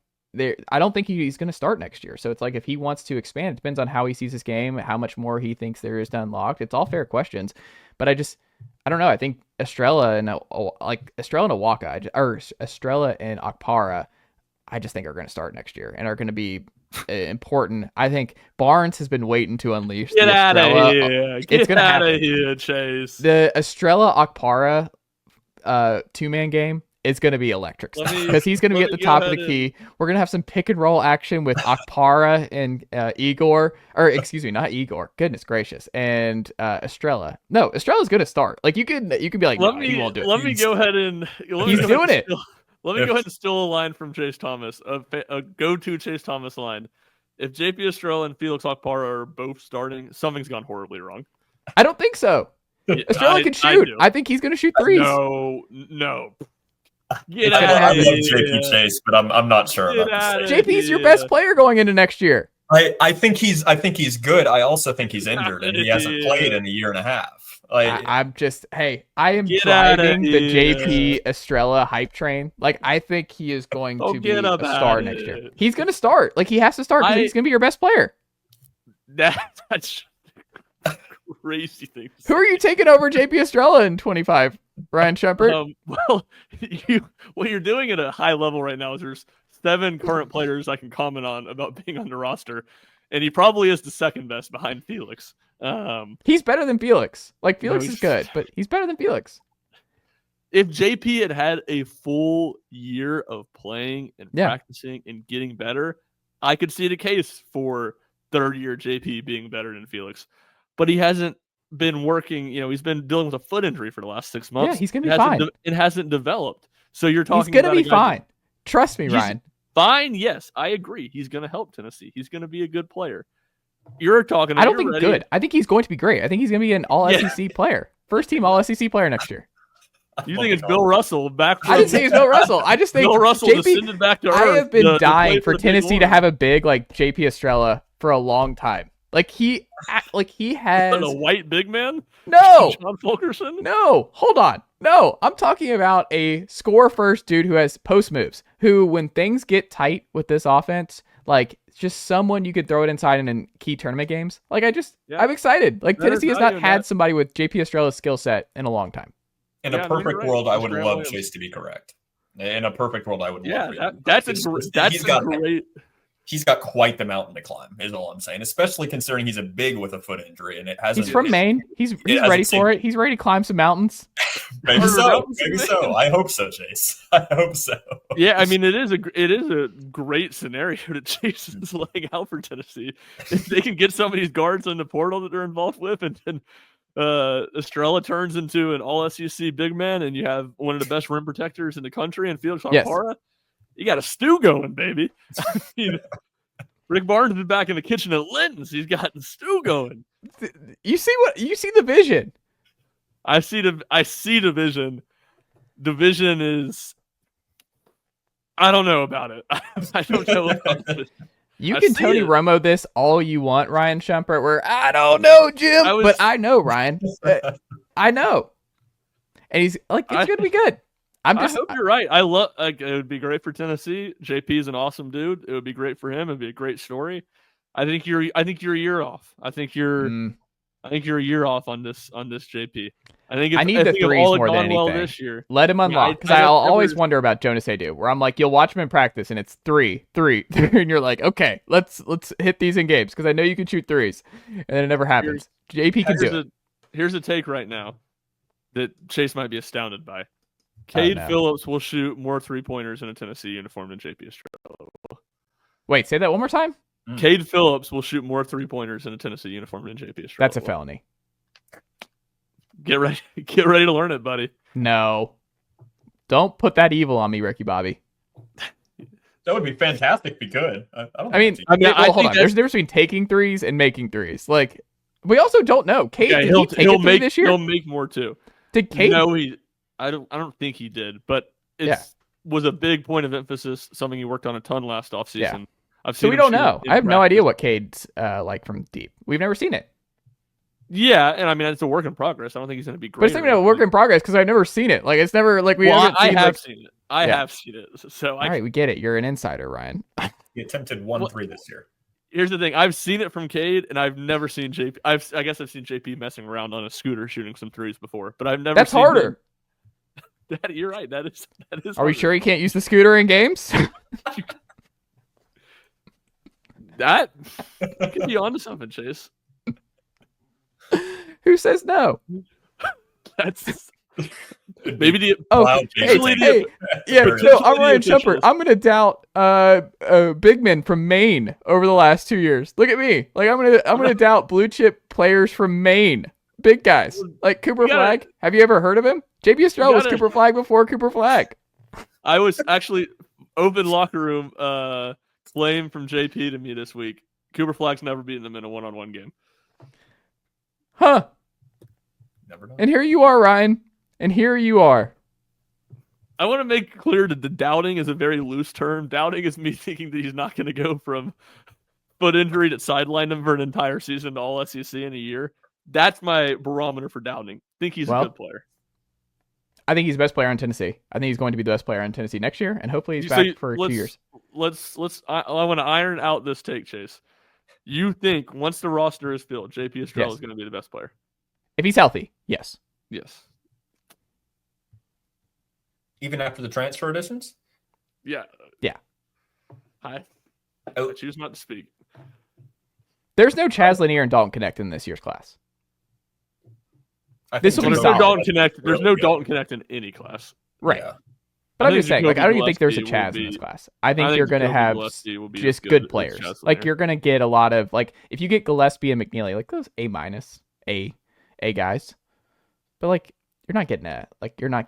I don't think he's going to start next year. So it's like if he wants to expand, it depends on how he sees his game, how much more he thinks there is to unlock. It's all fair questions, but I don't know. I think Estrella and Owaka, or Estrella and Okpara, I just think are going to start next year and are going to be important. I think Barnes has been waiting to unleash. Get out of here! Get out of here, Chase. The Estrella Okpara 2-man game. It's going to be electric stuff because he's going to be at the top of the key. We're going to have some pick and roll action with Okpara and Igor, or excuse me, not Igor. Goodness gracious. And Estrella. No, Estrella's going to start. Like you could be like, no, he won't do it. Let me go ahead and he's doing it. Let me go ahead and steal a line from Chase Thomas, a go-to Chase Thomas line. If JP Estrella and Felix Okpara are both starting, something's gone horribly wrong. I don't think so. Estrella can shoot. I think he's going to shoot threes. No. I love JP Chase, but I'm not sure about this. JP's your best player going into next year. I think he's good. I also think he's injured and he hasn't played in a year and a half. I am driving the JP Estrella hype train. Like I think he is going to be a star next year. He's going to start. Like he has to start because he's going to be your best player. That's crazy thing. Who are you taking over JP Estrella in 25? Ryan Schumpert? Well, what you're doing at a high level right now is there's 7 current players I can comment on about being on the roster, and he probably is the second best behind Felix. He's better than Felix. Like Felix is good, but he's better than Felix. If JP had a full year of playing and practicing and getting better, I could see the case for third-year JP being better than Felix. But he hasn't been working, he's been dealing with a foot injury for the last 6 months. Yeah, he's going to be fine. It hasn't developed. So you're talking about he's going to be fine. Trust me, Ryan. Fine, yes, I agree. He's going to help Tennessee. He's going to be a good player. You're talking about I don't think good. I think he's going to be great. I think he's going to be an all-SEC player. First team all-SEC player next year. You think it's Bill Russell back from... I didn't say it's Bill Russell. I just think Bill Russell descended back to earth. I have been dying for Tennessee to have a big like JP Estrella for a long time. Like he has a white big man? No. John Fulkerson? No. Hold on. No. I'm talking about a score first dude who has post moves, who when things get tight with this offense, like just someone you could throw it inside in key tournament games. Like I'm excited. Like Tennessee has not had somebody with JP Estrella's skill set in a long time. In a perfect world, I would love Chase to be correct. In a perfect world, I would love it. He's got quite the mountain to climb, is all I'm saying, especially considering he's a big with a foot injury. And it hasn't. He's from Maine. He's ready for it. He's ready to climb some mountains. Maybe so. I hope so, Chase. I hope so. Yeah, I mean, it is a great scenario that Chase is laying out for Tennessee. If they can get some of these guards in the portal that they're involved with, and then Estrella turns into an all-SEC big man, and you have one of the best rim protectors in the country, and Felix Okpara, you got a stew going, baby. I mean, Rick Barnes is back in the kitchen at Linton's. He's got the stew going. You see the vision. I see division. Division is. I don't know about it. I don't know about division. You I can see Tony it. Romo this all you want, Ryan Schumpert, where I don't know, Jim, but I know, Ryan. I know. And he's like, it's going to be good. I hope you're right. I love. It would be great for Tennessee. JP is an awesome dude. It would be great for him. It'd be a great story. I think you're a year off. I think you're a year off on this JP. I need the threes more than anything. This year. Let him unlock, because I'll always wonder about Jonas Adu, where I'm like, you'll watch him in practice, and it's 3, and you're like, okay, let's hit these in games, because I know you can shoot threes, and then it never happens. JP can do it. Here's a take right now that Chase might be astounded by. Cade Phillips will shoot more 3-pointers in a Tennessee uniform than JP Estrella. Wait, say that one more time? Cade Phillips will shoot more 3-pointers in a Tennessee uniform than JP Estrella. That's a felony. Get ready to learn it, buddy. No. Don't put that evil on me, Ricky Bobby. That would be fantastic if he could. Hold on. There's a difference between taking threes and making threes. Like, we also don't know. Cade, did he take a three this year? He'll make more too. Did Cade? No, I don't think he did, but it was a big point of emphasis, something he worked on a ton last offseason. Yeah. So we don't know. I have no idea what Cade's like from deep. We've never seen it. Yeah, and I mean it's a work in progress. I don't think he's going to be great. But it's not even a work in progress because I've never seen it. Like it's never like we haven't seen. I have seen it. I have seen it. So all right, we get it. You're an insider, Ryan. He attempted 1-3 this year. Here's the thing: I've seen it from Cade, and I've never seen JP. I guess I've seen JP messing around on a scooter shooting some threes before, but I've never. That's seen harder. Daddy, you're right. That is. Are we sure he can't use the scooter in games? That you could be onto something, Chase. Who says no? That's maybe the I'm Ryan Schumpert. I'm gonna doubt big men from Maine over the last 2 years. Look at me. Like I'm gonna doubt blue chip players from Maine. Big guys like Cooper Flagg. Have you ever heard of him? JP Estrella was Cooper Flagg before Cooper Flagg. I was actually open locker room claim from JP to me this week. Cooper Flagg's never beaten him in a one-on-one game. Huh. Never know. And here you are, Ryan. And here you are. I want to make clear that the doubting is a very loose term. Doubting is me thinking that he's not going to go from foot injury that sidelined him for an entire season to all SEC in a year. That's my barometer for doubting. I think he's a good player. I think he's the best player on Tennessee. I think he's going to be the best player on Tennessee next year, and hopefully he's back for 2 years. I want to iron out this take, Chase. You think once the roster is filled, JP Estrella is going to be the best player? If he's healthy, yes. Yes. Even after the transfer additions? Yeah. Yeah. I choose not to speak. There's no Chaz Lanier and Dalton Connect in this year's class. This will be solid. There's no Dalton Connect in any class. Right. Yeah. But I'm just saying, like, I don't even think there's a Chaz in this class. I think you're going to have just good players. Like, you're going to get a lot of, like, if you get Gillespie and McNeely, like, those A guys. But, like, you're not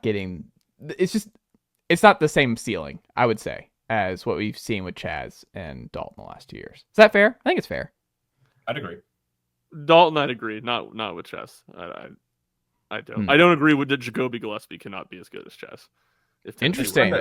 getting, it's not the same ceiling, I would say, as what we've seen with Chaz and Dalton the last 2 years. Is that fair? I think it's fair. I'd agree. Dalton, I'd agree. Not with Chaz. I don't. I don't agree with that Jacoby Gillespie cannot be as good as Chaz. Interesting.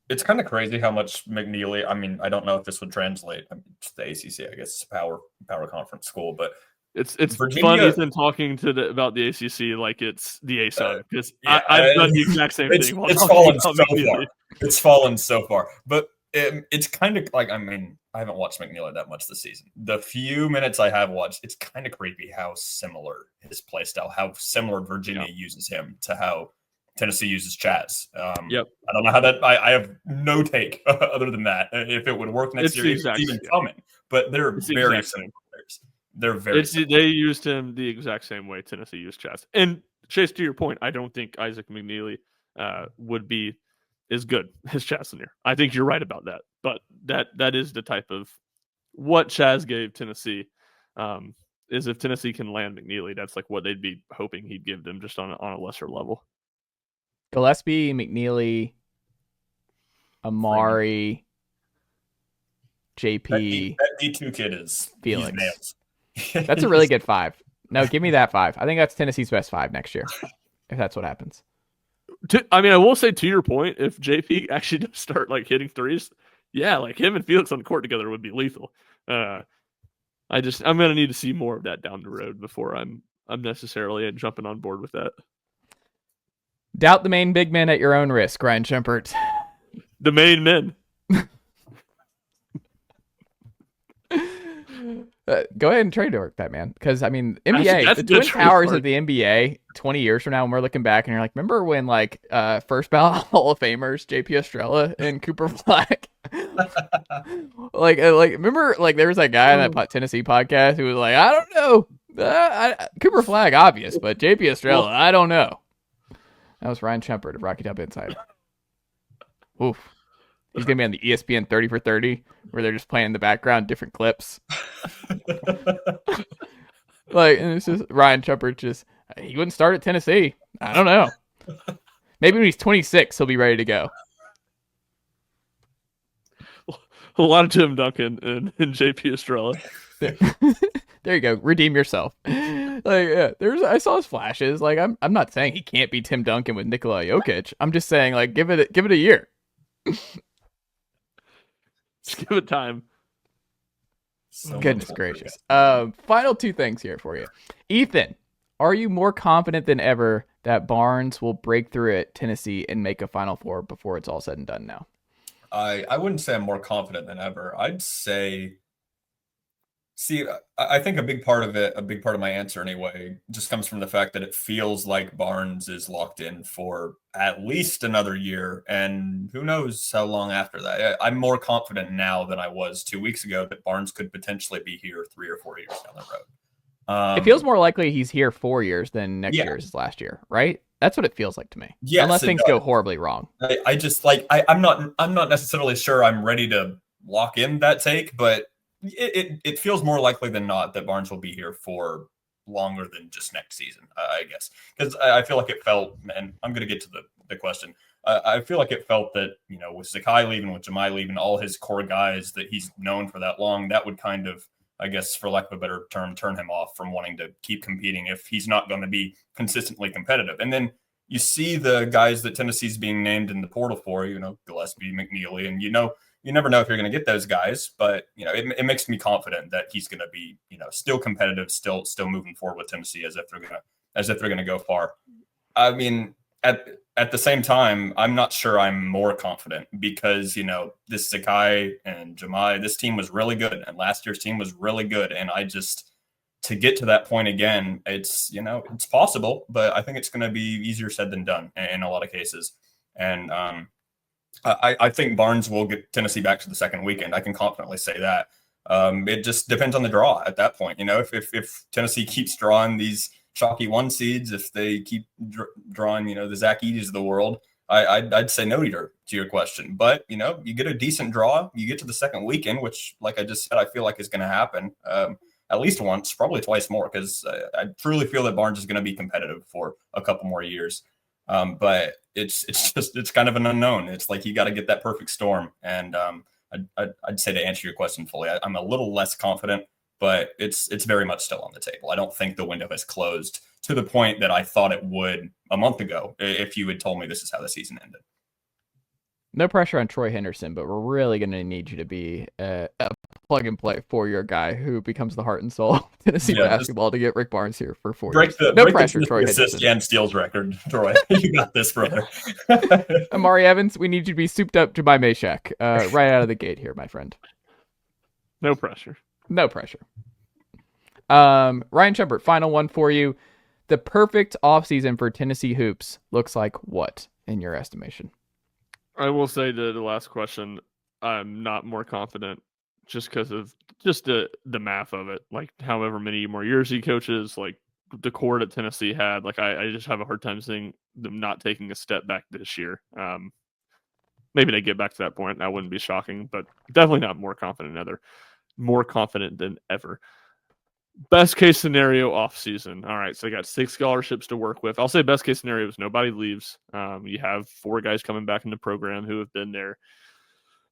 It's kind of crazy how much McNeely. I mean, I don't know if this would translate. I mean, it's the ACC, I guess it's a power conference school, but it's Virginia, fun, Ethan, talking about the ACC like it's the ASUN because I've done the exact same thing. It's fallen so far. It's fallen so far, but it's kind of like, I mean, I haven't watched McNeely that much this season. The few minutes I have watched, it's kind of creepy how similar his play style, how similar Virginia uses him to how Tennessee uses Chaz. I don't know how that. I have no take other than that. If it would work next year, it's even coming. But they're very similar players. They're very. They used him the exact same way Tennessee used Chaz. And Chase, to your point, I don't think Isaac McNeely would be as good as Chaz Lanier. I think you're right about that. But that is the type of what Chaz gave Tennessee. Is if Tennessee can land McNeely, that's like what they'd be hoping he'd give them, just on a lesser level. Gillespie, McNeely, Amari, JP. That D2 kid is Felix. That's a really good five. No, give me that 5. I think that's Tennessee's best 5 next year, if that's what happens. I will say to your point, if JP actually does start like hitting threes, yeah, like him and Felix on the court together would be lethal. I'm gonna need to see more of that down the road before I'm necessarily jumping on board with that. Doubt the main big men at your own risk, Ryan Schumpert. The main men. Go ahead and trade to work that, man. Because, I mean, NBA, that's the good twin towers trade of the NBA 20 years from now, when we're looking back and you're like, remember when, like, first ballot Hall of Famers, JP Estrella and Cooper Flag? like, remember, like, there was that guy on that Tennessee podcast who was like, I don't know. Cooper Flag, obvious, but JP Estrella, I don't know. That was Ryan Schumpert of Rocky Top Insider. Oof. He's going to be on the ESPN 30 for 30, where they're just playing in the background different clips. Like, and it's just Ryan Schumpert just, he wouldn't start at Tennessee. I don't know. Maybe when he's 26, he'll be ready to go. A lot of Tim Duncan and JP Estrella. There you go. Redeem yourself. Like, yeah, I saw his flashes. Like, I'm not saying he can't be Tim Duncan with Nikola Jokic. I'm just saying, like, give it a year. Just give it time. So Goodness gracious. Final 2 things here for you. Ethan, are you more confident than ever that Barnes will break through at Tennessee and make a Final Four before it's all said and done now? I wouldn't say I'm more confident than ever. I'd say, I think a big part of my answer anyway, just comes from the fact that it feels like Barnes is locked in for at least another year, and who knows how long after that. I'm more confident now than I was 2 weeks ago that Barnes could potentially be here 3 or 4 years down the road. It feels more likely he's here 4 years than next year's last year, right? That's what it feels like to me. Yes, unless things go horribly wrong. I just like I'm not necessarily sure I'm ready to lock in that take, but it feels more likely than not that Barnes will be here for longer than just next season, I guess. Because I feel like it felt, and I'm going to get to the question. I feel like it felt that, with Zakai leaving, with Jemai leaving, all his core guys that he's known for that long, that would kind of, I guess, for lack of a better term, turn him off from wanting to keep competing if he's not going to be consistently competitive. And then you see the guys that Tennessee's being named in the portal for, Gillespie, McNeely, and you never know if you're going to get those guys, but it makes me confident that he's going to be, still competitive, still moving forward with Tennessee as if they're going to go far. I mean, at the same time, I'm not sure I'm more confident because, this Zakai and Jemai, this team was really good, and last year's team was really good, and to get to that point again, it's possible, but I think it's going to be easier said than done in a lot of cases, and I think Barnes will get Tennessee back to the second weekend. I can confidently say that. It just depends on the draw at that point. If Tennessee keeps drawing these chalky 1 seeds, if they keep drawing, the Zach Edey's of the world, I'd say no to your question. But, you get a decent draw, you get to the second weekend, which, like I just said, I feel like is going to happen at least once, probably twice more, because I truly feel that Barnes is going to be competitive for a couple more years. But it's kind of an unknown. It's like you got to get that perfect storm. And I'd say, to answer your question fully, I'm a little less confident, but it's very much still on the table. I don't think the window has closed to the point that I thought it would a month ago if you had told me this is how the season ended. No pressure on Troy Henderson, but we're really going to need you to be a plug and play 4-year guy who becomes the heart and soul of Tennessee basketball to get Rick Barnes here for 4 years. No pressure, Troy Henderson. Assist and steals record, Troy. You got this, brother. Amari Evans, we need you to be souped up to my Meshack right out of the gate here, my friend. No pressure. No pressure. Ryan Schumpert, final one for you. The perfect offseason for Tennessee hoops looks like what, in your estimation? I will say to the last question, I'm not more confident just because of just the math of it. Like, however many more years he coaches, like the core that Tennessee had, like I just have a hard time seeing them not taking a step back this year. Maybe they get back to that point. That wouldn't be shocking, but definitely not more confident than ever. Best case scenario off season. All right, so they got 6 scholarships to work with. I'll say best case scenario is nobody leaves. You have 4 guys coming back in the program who have been there.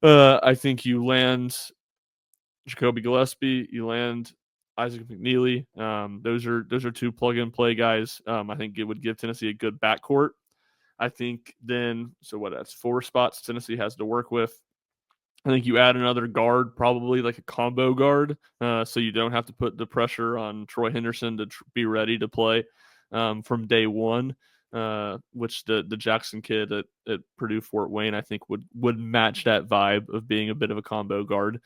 I think you land Jacoby Gillespie, you land Isaac McNeely. Those are two plug-and-play guys. I think it would give Tennessee a good backcourt. I think then, that's 4 spots Tennessee has to work with. I think you add another guard, probably like a combo guard, so you don't have to put the pressure on Troy Henderson to be ready to play from day one, which the Jackson kid at Purdue Fort Wayne, I think, would match that vibe of being a bit of a combo guard.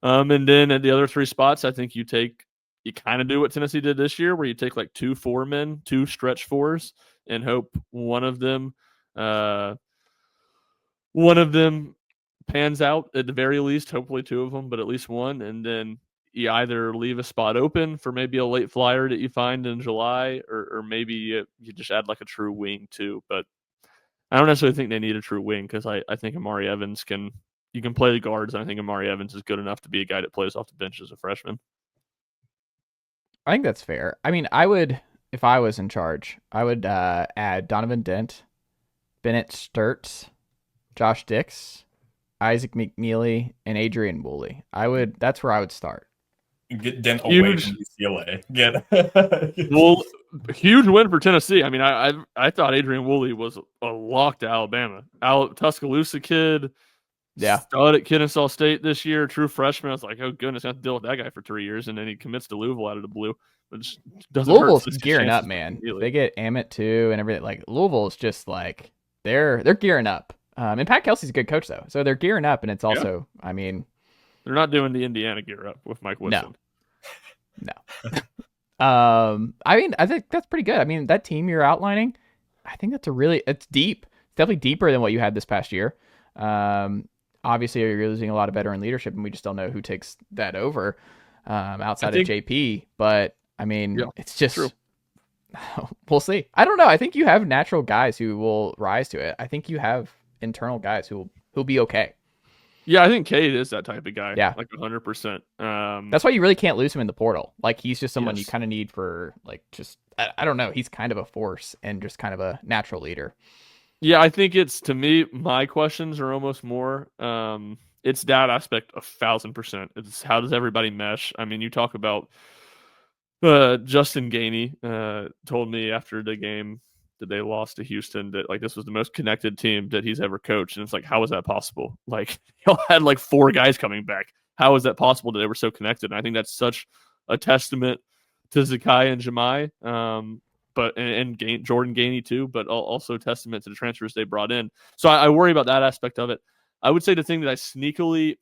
And then at the other 3 spots, I think you kind of do what Tennessee did this year, where you take like 2 4-men, 2 stretch 4s, and hope one of them pans out at the very least, hopefully 2 of them, but at least one. And then you either leave a spot open for maybe a late flyer that you find in July, or maybe you just add like a true wing too. But I don't necessarily think they need a true wing, because I think Amari Evans you can play the guards, and I think Amari Evans is good enough to be a guy that plays off the bench as a freshman. I think that's fair. I mean, if I was in charge, I would add Donovan Dent, Bennett Sturtz, Josh Dix, Isaac McNeely, and Adrian Woolley. That's where I would start. Get Dent away from UCLA. Well, huge win for Tennessee. I mean, I thought Adrian Woolley was a lock to Alabama. Tuscaloosa kid, stud at Kennesaw State this year, true freshman. I was like, oh goodness, I have to deal with that guy for 3 years, and then he commits to Louisville out of the blue. Which doesn't Louisville's hurt gearing up, man. They get Amit too, and everything. Like Louisville's just like they're gearing up. And Pat Kelsey's a good coach though, so they're gearing up, and it's also, I mean, they're not doing the Indiana gear up with Mike Woodson. No. I mean, I think that's pretty good. I mean, that team you're outlining, I think it's deep. It's definitely deeper than what you had this past year. Obviously, you're losing a lot of veteran leadership, and we just don't know who takes that over outside of JP. But I mean, it's just true. We'll see. I don't know. I think you have natural guys who will rise to it. I think you have internal guys who'll be okay. Yeah, I think Cade is that type of guy. Yeah, like 100%. That's why you really can't lose him in the portal. Like he's just someone you kind of need for like just I don't know. He's kind of a force and just kind of a natural leader. Yeah, I think to me, my questions are almost more. It's that aspect 1,000%. It's how does everybody mesh? I mean, you talk about Justin Gainey told me after the game that they lost to Houston that like this was the most connected team that he's ever coached, and it's like, how is that possible? Like y'all had like 4 guys coming back. How is that possible that they were so connected? And I think that's such a testament to Zakai and Jemai, and Jordan Gainey too, but also testament to the transfers they brought in. So I worry about that aspect of it. I would say the thing that I sneakily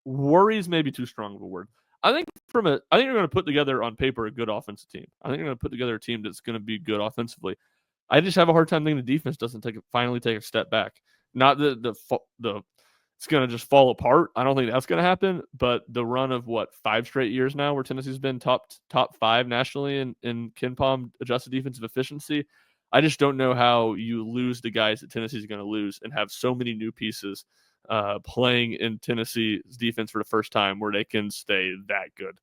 worries, maybe too strong of a word. I think you're going to put together on paper a good offensive team. I think you're going to put together a team that's going to be good offensively. I just have a hard time thinking the defense doesn't finally take a step back. Not the it's going to just fall apart. I don't think that's going to happen. But the run of 5 straight years now where Tennessee's been top 5 nationally in KenPom adjusted defensive efficiency. I just don't know how you lose the guys that Tennessee's going to lose and have so many new pieces playing in Tennessee's defense for the first time where they can stay that good.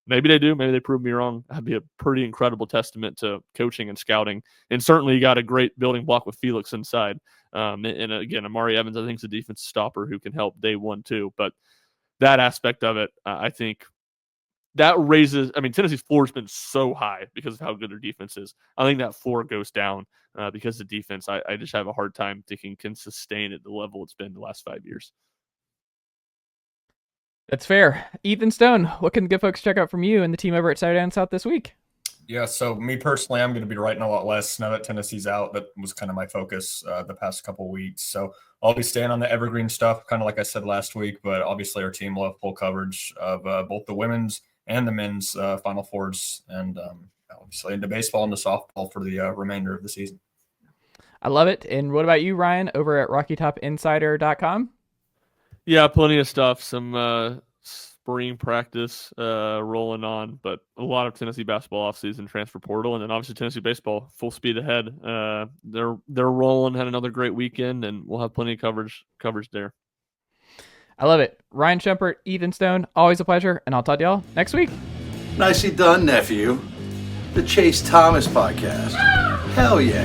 Maybe they do. Maybe they prove me wrong. That'd be a pretty incredible testament to coaching and scouting. And certainly you got a great building block with Felix inside. And again, Amari Evans, I think, is a defense stopper who can help day one too. But that aspect of it, I think that raises – I mean, Tennessee's floor has been so high because of how good their defense is. I think that floor goes down because the defense, I just have a hard time thinking can sustain at the level it's been the last 5 years. That's fair. Ethan Stone, what can good folks check out from you and the team over at Saturday Down South this week? Yeah, so me personally, I'm going to be writing a lot less now that Tennessee's out. That was kind of my focus the past couple of weeks. So I'll be staying on the evergreen stuff, kind of like I said last week. But obviously our team will have full coverage of both the women's and the men's Final Fours, and obviously into baseball and the softball for the remainder of the season. I love it. And what about you, Ryan, over at RockyTopInsider.com? Yeah, plenty of stuff. Some spring practice rolling on, but a lot of Tennessee basketball offseason, transfer portal, and then obviously Tennessee baseball full speed ahead. They're rolling, had another great weekend, and we'll have plenty of coverage there. I love it. Ryan Schumpert, Ethan Stone, always a pleasure, and I'll talk to y'all next week. Nicely done, nephew. The Chase Thomas Podcast. Hell yeah.